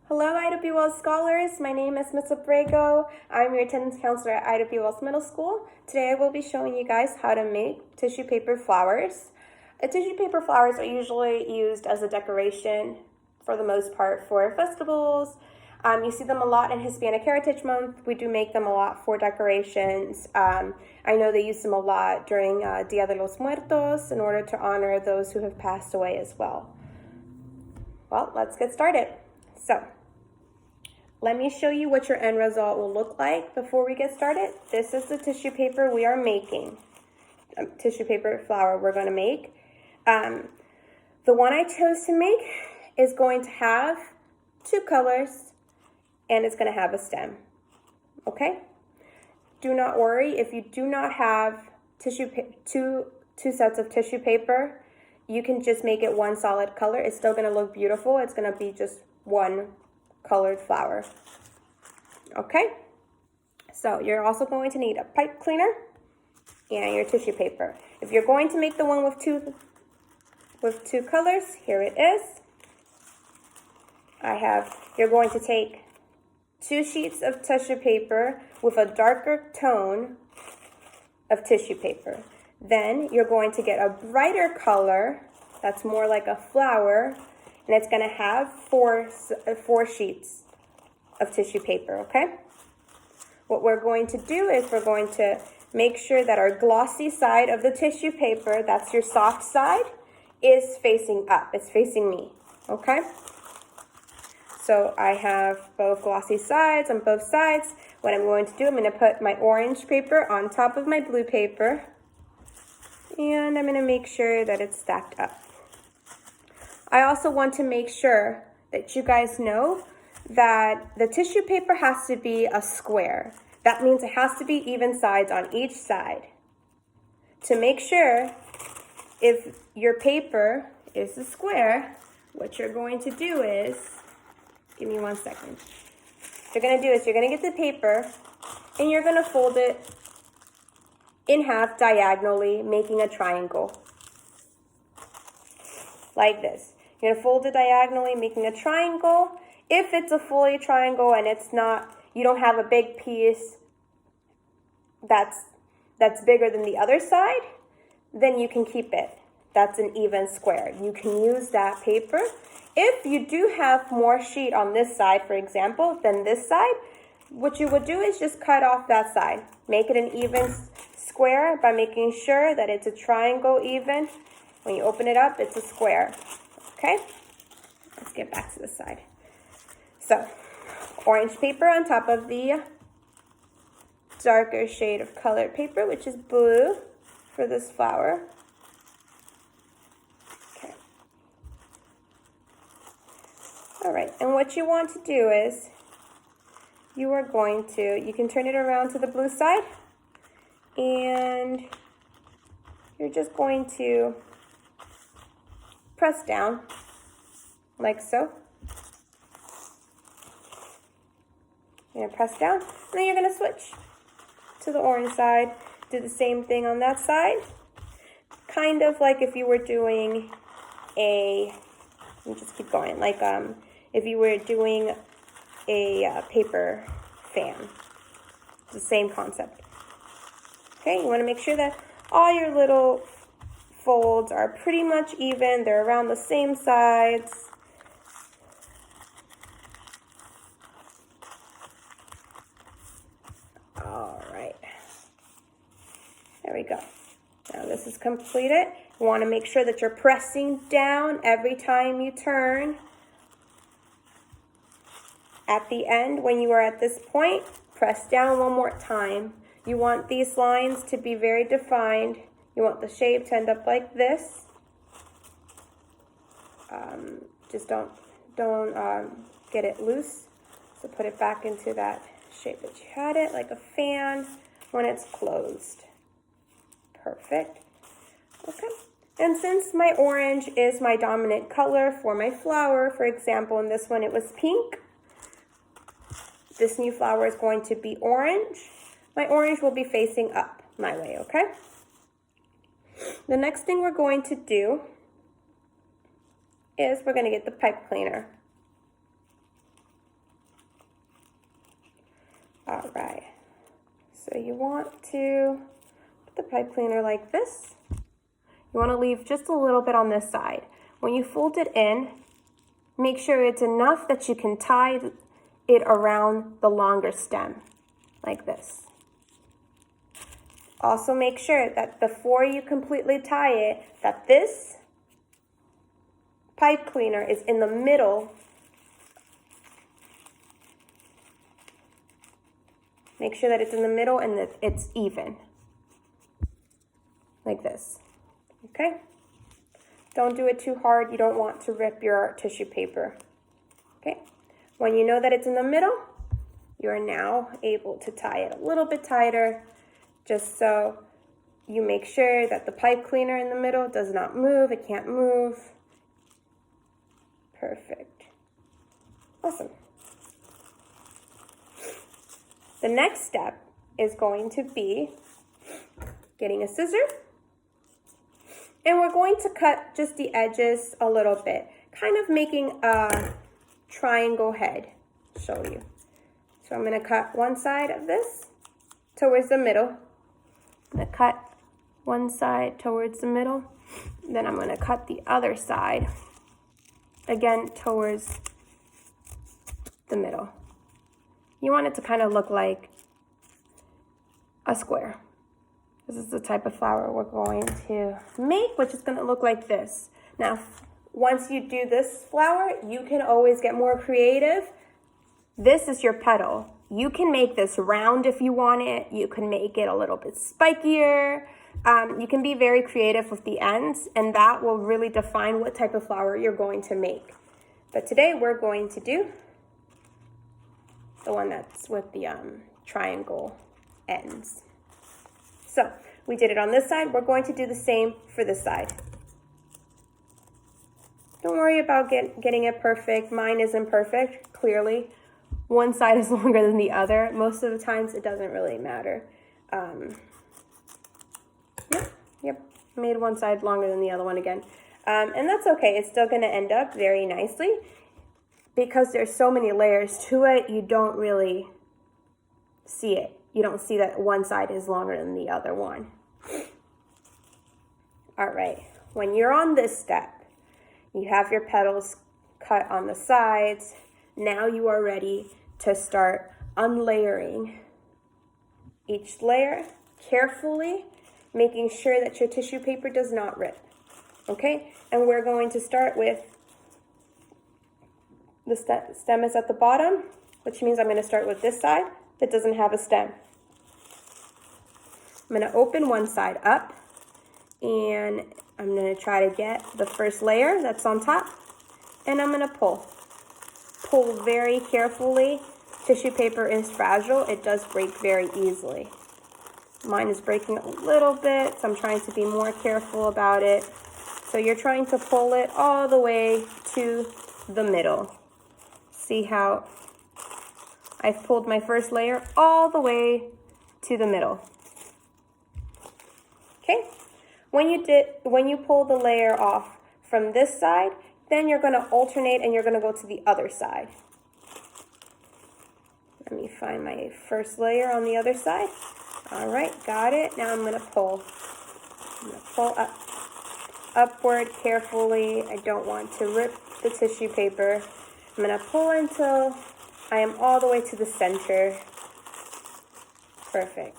Hello, Ida B. Wells scholars. My name is Miss Abrego. I'm your attendance counselor at Ida B. Wells Middle School. Today I will be showing you guys how to make tissue paper flowers. Tissue paper flowers are usually used as a decoration for the most part for festivals. You see them a lot in Hispanic Heritage Month. We do make them a lot for decorations. I know they use them a lot during Dia de los Muertos in order to honor those who have passed away as well. Well, let's get started. So, let me show you what your end result will look like before we get started. This is the tissue paper we are making, tissue paper flower we're going to make. The one I chose to make is going to have two colors and it's going to have a stem, okay? Do not worry if you do not have two sets of tissue paper. You can just make it one solid color. It's still going to look beautiful. It's going to be just one colored flower. Okay, so you're also going to need a pipe cleaner and your tissue paper. If you're going to make the one with two colors, here it is. You're going to take 2 sheets of tissue paper with a darker tone of tissue paper. Then you're going to get a brighter color that's more like a flower, and it's going to have four sheets of tissue paper, okay? What we're going to do is we're going to make sure that our glossy side of the tissue paper, that's your soft side, is facing up. It's facing me, okay? So I have both glossy sides on both sides. What I'm going to do, I'm going to put my orange paper on top of my blue paper, and I'm going to make sure that it's stacked up. I also want to make sure that you guys know that the tissue paper has to be a square. That means it has to be even sides on each side. To make sure if your paper is a square, what you're going to do is, give me 1 second. What you're going to do is you're going to get the paper and you're going to fold it in half diagonally, making a triangle. Like this. You're going to fold it diagonally, making a triangle. If it's a fully triangle and it's not, you don't have a big piece that's bigger than the other side, then you can keep it. That's an even square. You can use that paper. If you do have more sheet on this side, for example, than this side, what you would do is just cut off that side. Make it an even square by making sure that it's a triangle even. When you open it up, it's a square. Okay, let's get back to the side. So, orange paper on top of the darker shade of colored paper, which is blue for this flower. Okay. All right, and what you want to do is you can turn it around to the blue side, and you're just going to press down like so. You're gonna press down, and then you're gonna switch to the orange side. Do the same thing on that side. Kind of like if you were doing let me just keep going, like if you were doing a paper fan. It's the same concept. Okay, you wanna make sure that all your little folds are pretty much even. They're around the same sides. All right. There we go. Now this is completed. You want to make sure that you're pressing down every time you turn. At the end, when you are at this point, press down one more time. You want these lines to be very defined. You want the shape to end up like this. Just don't get it loose. So put it back into that shape that you had it, like a fan when it's closed. Perfect. Okay. And since my orange is my dominant color for my flower, for example, in this one it was pink. This new flower is going to be orange. My orange will be facing up my way, okay? The next thing we're going to do is we're going to get the pipe cleaner. All right. So you want to put the pipe cleaner like this. You want to leave just a little bit on this side. When you fold it in, make sure it's enough that you can tie it around the longer stem, like this. Also make sure that before you completely tie it, that this pipe cleaner is in the middle. Make sure that it's in the middle and that it's even, like this, okay? Don't do it too hard. You don't want to rip your tissue paper, okay? When you know that it's in the middle, you are now able to tie it a little bit tighter, just so you make sure that the pipe cleaner in the middle does not move. It can't move. Perfect. Awesome. The next step is going to be getting a scissor, and we're going to cut just the edges a little bit, kind of making a triangle head. Show you. So I'm going to cut one side of this towards the middle. I'm going to cut one side towards the middle. Then I'm going to cut the other side, again, towards the middle. You want it to kind of look like a square. This is the type of flower we're going to make, which is going to look like this. Now, once you do this flower, you can always get more creative. This is your petal. You can make this round if you want it. You can make it a little bit spikier. You can be very creative with the ends, and that will really define what type of flower you're going to make. But today we're going to do the one that's with the triangle ends. So we did it on this side. We're going to do the same for this side. Don't worry about getting it perfect. Mine isn't perfect, clearly. One side is longer than the other. Most of the times it doesn't really matter. Yep, made one side longer than the other one again. And that's okay. It's still going to end up very nicely. Because there's so many layers to it, you don't really see it. You don't see that one side is longer than the other one. All right, when you're on this step, you have your petals cut on the sides. Now you are ready to start unlayering each layer carefully, making sure that your tissue paper does not rip, okay? And we're going to start with the stem is at the bottom, which means I'm going to start with this side that doesn't have a stem. I'm going to open one side up, and I'm going to try to get the first layer that's on top, and I'm going to pull. Pull very carefully. Tissue paper is fragile. It does break very easily. Mine is breaking a little bit, so I'm trying to be more careful about it. So you're trying to pull it all the way to the middle. See how I've pulled my first layer all the way to the middle. Okay? When you pull the layer off from this side, then you're going to alternate and you're going to go to the other side. Let me find my first layer on the other side. All right, got it. Now I'm going to pull. I'm going to pull upward carefully. I don't want to rip the tissue paper. I'm going to pull until I am all the way to the center. Perfect.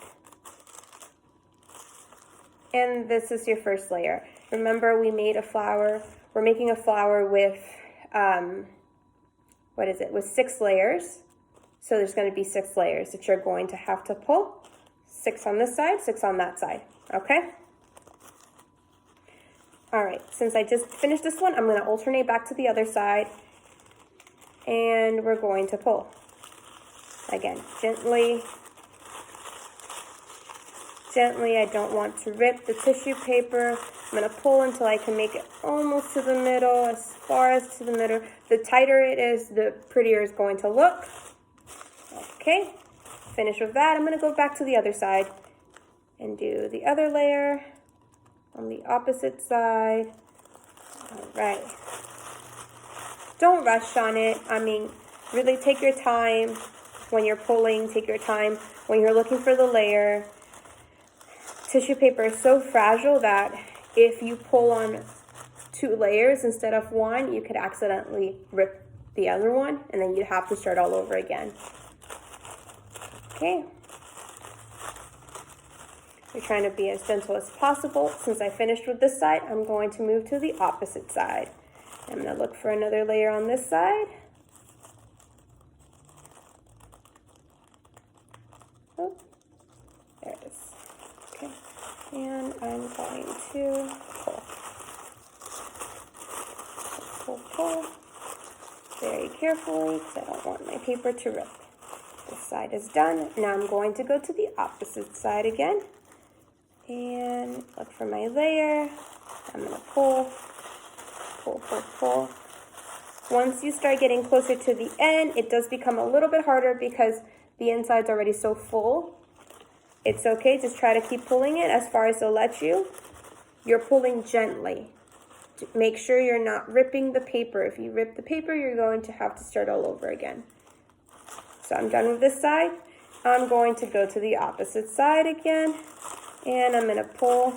And this is your first layer. Remember, we made a flower. We're making a flower with, with 6 layers. So there's going to be 6 layers that you're going to have to pull. 6 on this side, 6 on that side, okay? All right, since I just finished this one, I'm going to alternate back to the other side. And we're going to pull. Again, gently. Gently, I don't want to rip the tissue paper. I'm going to pull until I can make it almost to the middle, as far as to the middle. The tighter it is, the prettier it's going to look. Okay, finish with that. I'm going to go back to the other side and do the other layer on the opposite side. All right. Don't rush on it. I mean, really take your time. when you're pulling, take your time. When you're looking for the layer, tissue paper is so fragile that if you pull on 2 layers instead of 1, you could accidentally rip the other one, and then you'd have to start all over again. Okay. We're trying to be as gentle as possible. Since I finished with this side, I'm going to move to the opposite side. I'm going to look for another layer on this side. Oh, there it is. Okay, and I'm going to pull very carefully because I don't want my paper to rip. This side is done. Now I'm going to go to the opposite side again and look for my layer. I'm going to pull. Once you start getting closer to the end, it does become a little bit harder because the inside's already so full. It's okay, just try to keep pulling it as far as it'll let you. You're pulling gently. Make sure you're not ripping the paper. If you rip the paper, you're going to have to start all over again. So I'm done with this side. I'm going to go to the opposite side again, and I'm going to pull.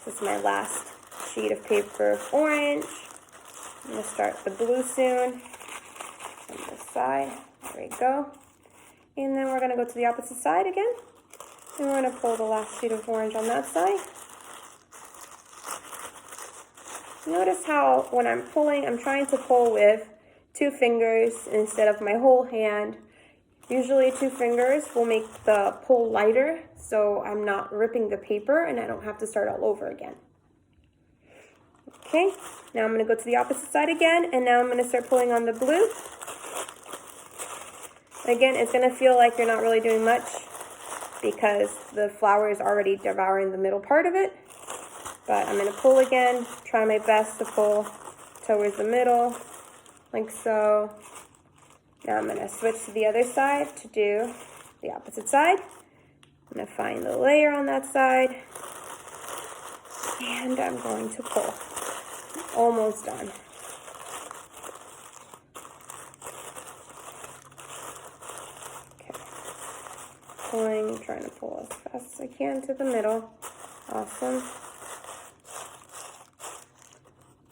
This is my last sheet of paper of orange. I'm going to start the blue soon on this side. There we go. And then we're going to go to the opposite side again. And we're going to pull the last sheet of orange on that side. Notice how when I'm pulling, I'm trying to pull with 2 fingers instead of my whole hand. Usually 2 fingers will make the pull lighter, so I'm not ripping the paper and I don't have to start all over again. Okay, now I'm going to go to the opposite side again, and now I'm going to start pulling on the blue. Again, it's going to feel like you're not really doing much because the flower is already devouring the middle part of it. But I'm going to pull again, try my best to pull towards the middle, like so. Now I'm going to switch to the other side to do the opposite side. I'm going to find the layer on that side, and I'm going to pull. Almost done. Okay. Pulling, trying to pull as fast as I can to the middle. Awesome.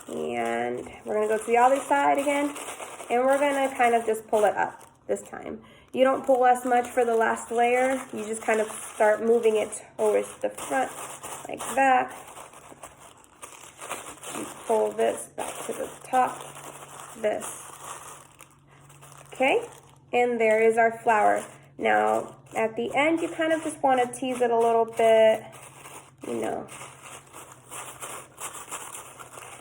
And we're going to go to the other side again, and we're going to kind of just pull it up this time. You don't pull as much for the last layer. You just kind of start moving it towards the front like that. You pull this back to the top, this. Okay, and there is our flower. Now, at the end, you kind of just want to tease it a little bit, you know.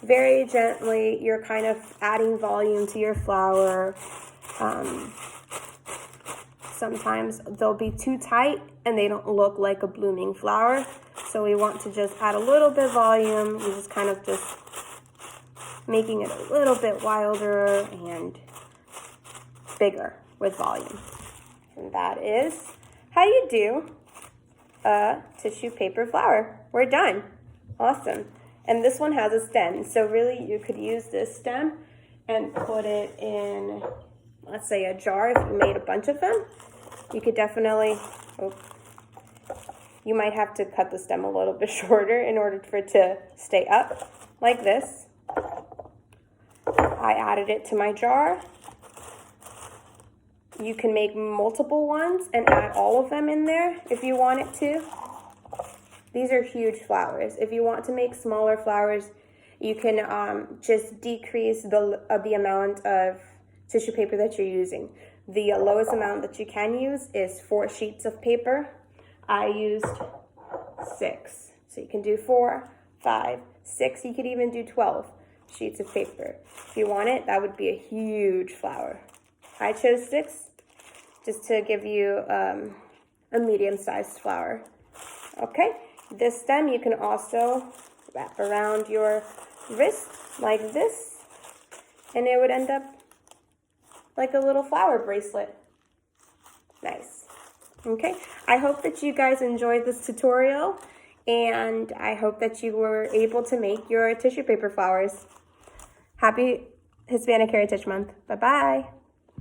Very gently, you're kind of adding volume to your flower. Sometimes they'll be too tight and they don't look like a blooming flower. So we want to just add a little bit of volume. We're just kind of just making it a little bit wilder and bigger with volume. And that is how you do a tissue paper flower. We're done. Awesome. And this one has a stem. So really you could use this stem and put it in, let's say, a jar if you made a bunch of them. You could definitely, you might have to cut the stem a little bit shorter in order for it to stay up like this. I added it to my jar. You can make multiple ones and add all of them in there if you want it to. These are huge flowers. If you want to make smaller flowers, you can just decrease the amount of tissue paper that you're using. The lowest amount that you can use is 4 sheets of paper. I used 6. So you can do 4, 5, 6. You could even do 12 sheets of paper. If you want it, that would be a huge flower. I chose 6 just to give you a medium-sized flower. Okay, this stem you can also wrap around your wrist like this, and it would end up like a little flower bracelet. Nice. Okay, I hope that you guys enjoyed this tutorial, and I hope that you were able to make your tissue paper flowers. Happy Hispanic Heritage Month. Bye-bye.